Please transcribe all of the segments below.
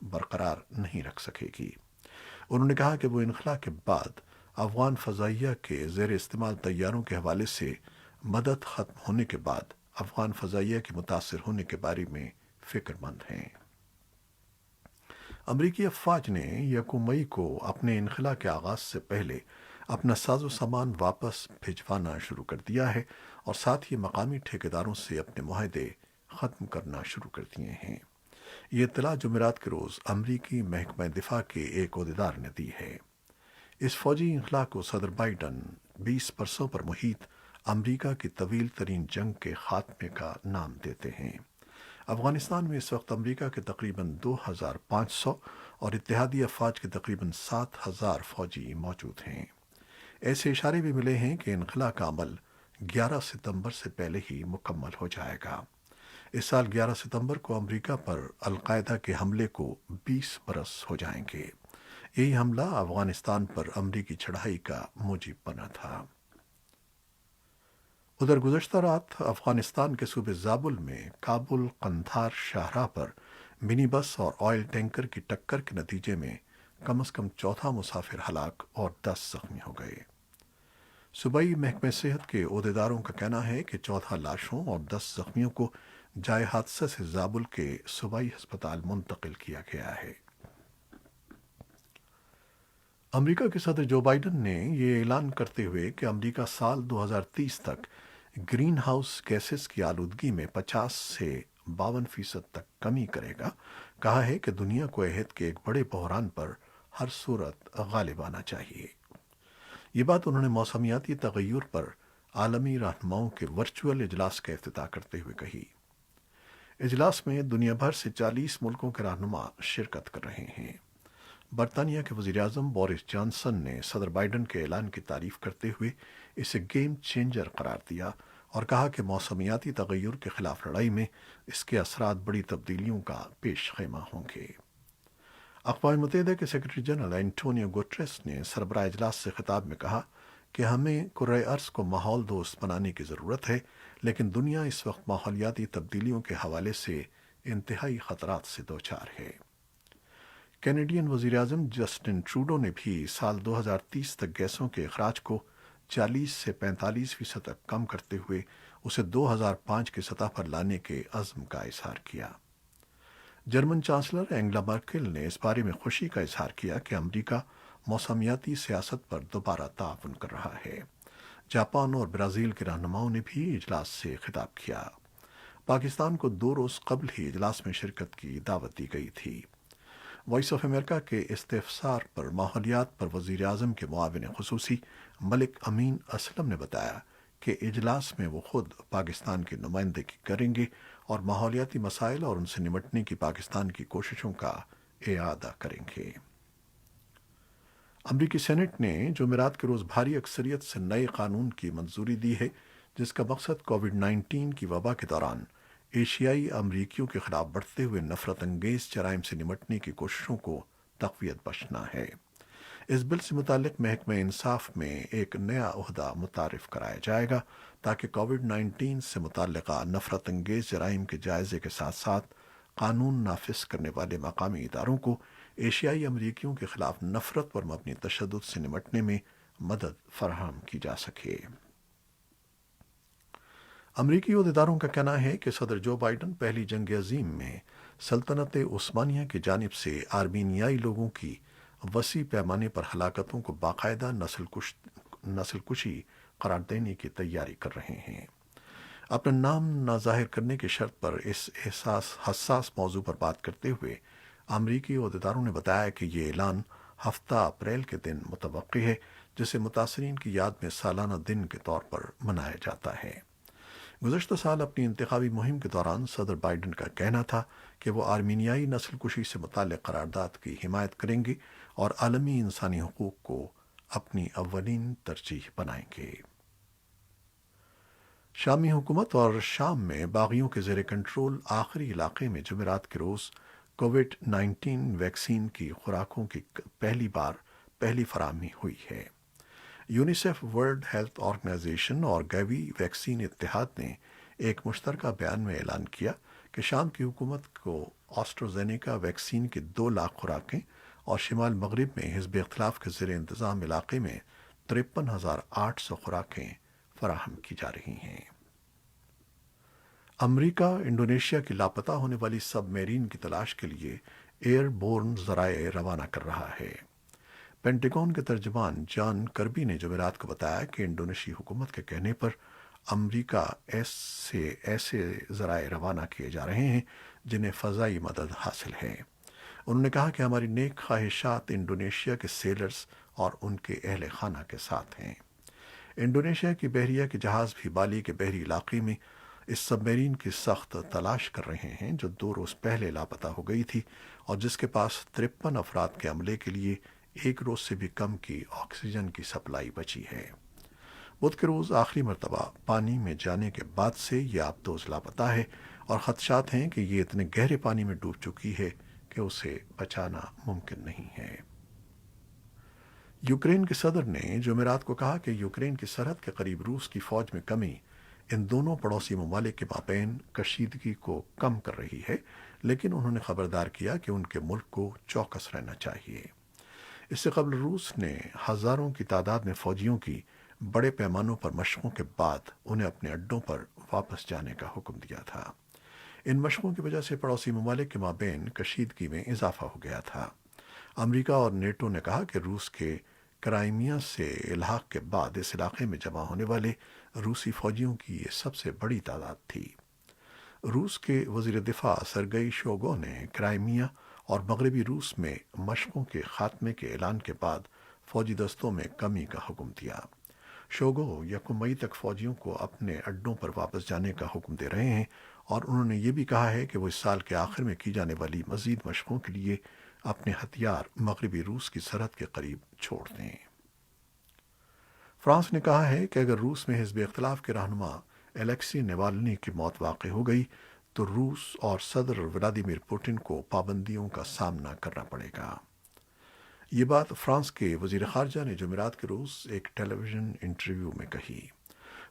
برقرار نہیں رکھ سکے گی۔ انہوں نے کہا کہ وہ انخلا کے بعد افغان فضائیہ کے زیر استعمال طیاروں کے حوالے سے مدد ختم ہونے کے بعد افغان فضائیہ کے متاثر ہونے کے بارے میں فکر مند ہیں۔ امریکی افواج نے یکم مئی کو اپنے انخلا کے آغاز سے پہلے اپنا ساز و سامان واپس بھجوانا شروع کر دیا ہے اور ساتھ ہی مقامی ٹھیکیداروں سے اپنے معاہدے ختم کرنا شروع کر دیے ہیں۔ یہ اطلاع جمعرات کے روز امریکی محکمہ دفاع کے ایک عہدیدار نے دی ہے۔ اس فوجی انخلا کو صدر بائیڈن 20 برسوں پر محیط امریکہ کی طویل ترین جنگ کے خاتمے کا نام دیتے ہیں۔ افغانستان میں اس وقت امریکہ کے تقریباً 2500 اور اتحادی افواج کے تقریباً 7000 فوجی موجود ہیں۔ ایسے اشارے بھی ملے ہیں کہ انخلا کا عمل 11 ستمبر سے پہلے ہی مکمل ہو جائے گا۔ اس سال 11 ستمبر کو امریکہ پر القاعدہ کے حملے کو 20 برس ہو جائیں گے۔ یہی حملہ افغانستان پر امریکی چڑھائی کا موجب بنا تھا۔ ادھر گزشتہ رات افغانستان کے صوبے زابل میں کابل قندھار شاہراہ پر منی بس اور آئل ٹینکر کی ٹکر کے نتیجے میں کم از کم 14 مسافر ہلاک اور 10 زخمی ہو گئے۔ صوبائی محکمہ صحت کے عہدیداروں کا کہنا ہے کہ 14 لاشوں اور 10 زخمیوں کو جائے حادثہ سے زابل کے صوبائی ہسپتال منتقل کیا گیا ہے۔ امریکہ کے صدر جو بائیڈن نے یہ اعلان کرتے ہوئے کہ امریکہ سال 2030 تک گرین ہاؤس گیسز کی آلودگی میں 50 سے 52% تک کمی کرے گا، کہا ہے کہ دنیا کو عہد کے ایک بڑے بحران پر ہر صورت غالب آنا چاہیے۔ یہ بات انہوں نے موسمیاتی تغیر پر عالمی رہنماؤں کے ورچوئل اجلاس کا افتتاح کرتے ہوئے کہی۔ اجلاس میں دنیا بھر سے 40 ملکوں کے رہنما شرکت کر رہے ہیں۔ برطانیہ کے وزیر اعظم بورس جانسن نے صدر بائیڈن کے اعلان کی تعریف کرتے ہوئے اسے گیم چینجر قرار دیا اور کہا کہ موسمیاتی تغیر کے خلاف لڑائی میں اس کے اثرات بڑی تبدیلیوں کا پیش خیمہ ہوں گے۔ اقوام متحدہ کے سیکرٹری جنرل اینٹونیو گوٹریس نے سربراہ اجلاس سے خطاب میں کہا کہ ہمیں کرۂ ارض کو ماحول دوست بنانے کی ضرورت ہے، لیکن دنیا اس وقت ماحولیاتی تبدیلیوں کے حوالے سے انتہائی خطرات سے دوچار ہے۔ کینیڈین وزیر اعظم جسٹن ٹروڈو نے بھی سال 2030 تک گیسوں کے اخراج کو 40 سے 45% تک کم کرتے ہوئے اسے 2005 کی سطح پر لانے کے عزم کا اظہار کیا۔ جرمن چانسلر اینگلا مرکل نے اس بارے میں خوشی کا اظہار کیا کہ امریکہ موسمیاتی سیاست پر دوبارہ تعاون کر رہا ہے۔ جاپان اور برازیل کے رہنماؤں نے بھی اجلاس سے خطاب کیا۔ پاکستان کو 2 روز قبل ہی اجلاس میں شرکت کی دعوت دی گئی تھی۔ وائس آف امریکہ کے استفسار پر ماحولیات پر وزیر اعظم کے معاون خصوصی ملک امین اسلم نے بتایا کہ اجلاس میں وہ خود پاکستان کی نمائندگی کریں گے اور ماحولیاتی مسائل اور ان سے نمٹنے کی پاکستان کی کوششوں کا اعادہ کریں گے۔ امریکی سینٹ نے جمعرات کے روز بھاری اکثریت سے نئے قانون کی منظوری دی ہے جس کا مقصد کووڈ-19 کی وبا کے دوران ایشیائی امریکیوں کے خلاف بڑھتے ہوئے نفرت انگیز جرائم سے نمٹنے کی کوششوں کو تقویت بخشنا ہے۔ اس بل سے متعلق محکمہ انصاف میں ایک نیا عہدہ متعارف کرایا جائے گا تاکہ کووڈ-19 سے متعلقہ نفرت انگیز جرائم کے جائزے کے ساتھ ساتھ قانون نافذ کرنے والے مقامی اداروں کو ایشیائی امریکیوں کے خلاف نفرت پر مبنی تشدد سے نمٹنے میں مدد فراہم کی جا سکے۔ امریکی عہدیداروں کا کہنا ہے کہ صدر جو بائیڈن پہلی جنگ عظیم میں سلطنت عثمانیہ کی جانب سے آرمینیائی لوگوں کی وسیع پیمانے پر ہلاکتوں کو باقاعدہ نسل کشی قرار دینے کی تیاری کر رہے ہیں۔ اپنا نام نہ ظاہر کرنے کی شرط پر اس حساس موضوع پر بات کرتے ہوئے امریکی عہدیداروں نے بتایا کہ یہ اعلان ہفتہ اپریل کے دن متوقع ہے، جسے متاثرین کی یاد میں سالانہ دن کے طور پر منایا جاتا ہے۔ گزشتہ سال اپنی انتخابی مہم کے دوران صدر بائیڈن کا کہنا تھا کہ وہ آرمینیائی نسل کشی سے متعلق قرارداد کی حمایت کریں گے اور عالمی انسانی حقوق کو اپنی اولین ترجیح بنائیں گے۔ شامی حکومت اور شام میں باغیوں کے زیر کنٹرول آخری علاقے میں جمعرات کے روز کووڈ-19 ویکسین کی خوراکوں کی پہلی فراہمی ہوئی ہے۔ یونیسیف، ورلڈ ہیلتھ آرگنائزیشن اور گیوی ویکسین اتحاد نے ایک مشترکہ بیان میں اعلان کیا کہ کہ شام کی حکومت کو آسٹرازینیکا ویکسین کی 2 لاکھ خوراکیں اور شمال مغرب میں حزب اختلاف کے زیر انتظام علاقے میں 53,800 خوراکیں فراہم کی جا رہی ہیں۔ امریکہ انڈونیشیا کی لاپتہ ہونے والی سب میرین کی تلاش کے لیے ایئر بورن ذرائع روانہ کر رہا ہے۔ پینٹاگون کے ترجمان جان کربی نے جمعرات کو بتایا کہ انڈونیشی حکومت کے کہنے پر امریکہ سے ایسے ذرائع روانہ کیے جا رہے ہیں جنہیں فضائی مدد حاصل ہے۔ انہوں نے کہا کہ ہماری نیک خواہشات انڈونیشیا کے سیلرز اور ان کے اہل خانہ کے ساتھ ہیں۔ انڈونیشیا کی بحریہ کے جہاز بھی بالی کے بحری علاقے میں اس سب میرین کی سخت تلاش کر رہے ہیں جو 2 روز پہلے لاپتہ ہو گئی تھی اور جس کے پاس 53 افراد کے عملے کے لیے 1 روز سے بھی کم کی آکسیجن کی سپلائی بچی ہے۔ بدھ کے روز آخری مرتبہ پانی میں جانے کے بعد سے یہ آبدوز لاپتہ ہے اور خدشات ہیں کہ یہ اتنے گہرے پانی میں ڈوب چکی ہے کہ اسے بچانا ممکن نہیں ہے۔ یوکرین کے صدر نے جمعرات کو کہا کہ یوکرین کی سرحد کے قریب روس کی فوج میں کمی ان دونوں پڑوسی ممالک کے مابین کشیدگی کو کم کر رہی ہے، لیکن انہوں نے خبردار کیا کہ ان کے ملک کو چوکس رہنا چاہیے۔ اس سے قبل روس نے ہزاروں کی تعداد میں فوجیوں کی بڑے پیمانوں پر مشقوں کے بعد انہیں اپنے اڈوں پر واپس جانے کا حکم دیا تھا۔ ان مشقوں کی وجہ سے پڑوسی ممالک کے مابین کشیدگی میں اضافہ ہو گیا تھا۔ امریکہ اور نیٹو نے کہا کہ روس کے کرائمیا سے الحاق کے بعد اس علاقے میں جمع ہونے والے روسی فوجیوں کی یہ سب سے بڑی تعداد تھی۔ روس کے وزیر دفاع سرگئی شوگو نے کرائمیا اور مغربی روس میں مشقوں کے خاتمے کے اعلان کے بعد فوجی دستوں میں کمی کا حکم دیا۔ شوگو 1 مئی تک فوجیوں کو اپنے اڈوں پر واپس جانے کا حکم دے رہے ہیں اور انہوں نے یہ بھی کہا ہے کہ وہ اس سال کے آخر میں کی جانے والی مزید مشقوں کے لیے اپنے ہتھیار مغربی روس کی سرحد کے قریب چھوڑ دیں۔ فرانس نے کہا ہے کہ اگر روس میں حزب اختلاف کے رہنما الیکسی نوالنی کی موت واقع ہو گئی تو روس اور صدر ولادیمیر پوٹن کو پابندیوں کا سامنا کرنا پڑے گا۔ یہ بات فرانس کے وزیر خارجہ نے جمعرات کے روز ایک ٹیلی ویژن انٹرویو میں کہی۔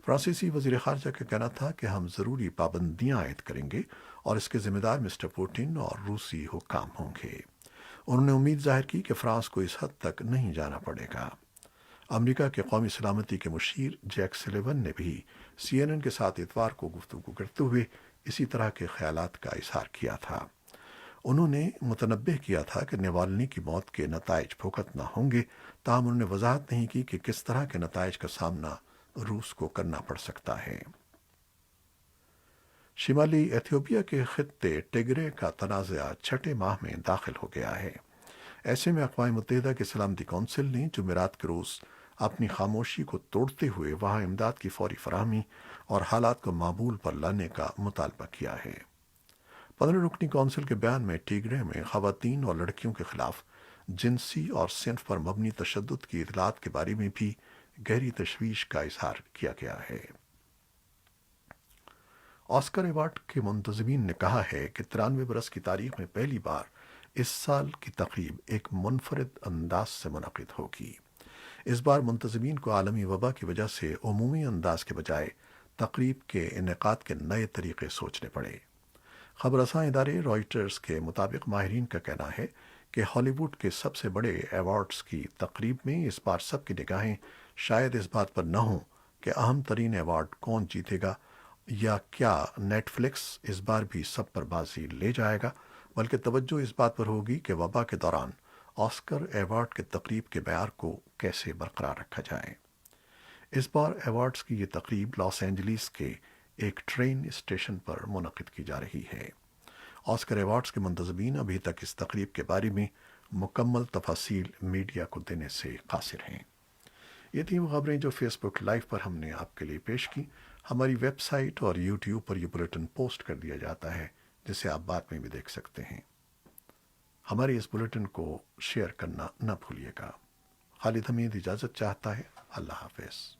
فرانسیسی وزیر خارجہ کا کہنا تھا کہ ہم ضروری پابندیاں عائد کریں گے اور اس کے ذمہ دار مسٹر پوٹن اور روسی حکام ہوں گے۔ انہوں نے امید ظاہر کی کہ فرانس کو اس حد تک نہیں جانا پڑے گا۔ امریکہ کے قومی سلامتی کے مشیر جیک سلیون نے بھی سی این این کے ساتھ اتوار کو گفتگو کرتے ہوئے اسی طرح کے خیالات کا اظہار کیا تھا۔ انہوں نے متنبہ کیا تھا کہ نوالنی کی موت کے نتائج پھوکت نہ ہوں گے، تاہم انہوں نے وضاحت نہیں کی کہ کس طرح کے نتائج کا سامنا روس کو کرنا پڑ سکتا ہے۔ شمالی ایتھوپیا کے خطے ٹیگرے کا تنازعہ 6 ماہ میں داخل ہو گیا ہے۔ ایسے میں اقوام متحدہ کی سلامتی کونسل نے جمعرات کے روز اپنی خاموشی کو توڑتے ہوئے وہاں امداد کی فوری فراہمی اور حالات کو معمول پر لانے کا مطالبہ کیا ہے۔ 15 رکنی کونسل کے بیان میں ٹیگرے میں خواتین اور لڑکیوں کے خلاف جنسی اور صنف پر مبنی تشدد کی اطلاعات کے بارے میں بھی گہری تشویش کا اظہار کیا گیا ہے۔ آسکر ایوارڈ کے منتظمین نے کہا ہے کہ 93 برس کی تاریخ میں پہلی بار اس سال کی تقریب ایک منفرد انداز سے منعقد ہوگی۔ اس بار منتظمین کو عالمی وبا کی وجہ سے عمومی انداز کے بجائے تقریب کے انعقاد کے نئے طریقے سوچنے پڑے۔ خبر رساں ادارے رائٹرز کے مطابق ماہرین کا کہنا ہے کہ ہالی ووڈ کے سب سے بڑے ایوارڈز کی تقریب میں اس بار سب کی نگاہیں شاید اس بات پر نہ ہوں کہ اہم ترین ایوارڈ کون جیتے گا یا کیا نیٹ فلکس اس بار بھی سب پر بازی لے جائے گا، بلکہ توجہ اس بات پر ہوگی کہ وبا کے دوران آسکر ایوارڈ کے تقریب کے معیار کو کیسے برقرار رکھا جائے۔ اس بار ایوارڈز کی یہ تقریب لاس اینجلیس کے ایک ٹرین اسٹیشن پر منعقد کی جا رہی ہے۔ آسکر ایوارڈز کے منتظمین ابھی تک اس تقریب کے بارے میں مکمل تفاصیل میڈیا کو دینے سے قاصر ہیں۔ یہ تھیں وہ خبریں جو فیس بک لائیو پر ہم نے آپ کے لیے پیش کی۔ ہماری ویب سائٹ اور یوٹیوب پر یہ بلیٹن پوسٹ کر دیا جاتا ہے جسے آپ بعد میں بھی دیکھ سکتے ہیں۔ ہمارے اس بلیٹن کو شیئر کرنا نہ بھولیے گا۔ خالد حمید اجازت چاہتا ہے۔ اللہ حافظ۔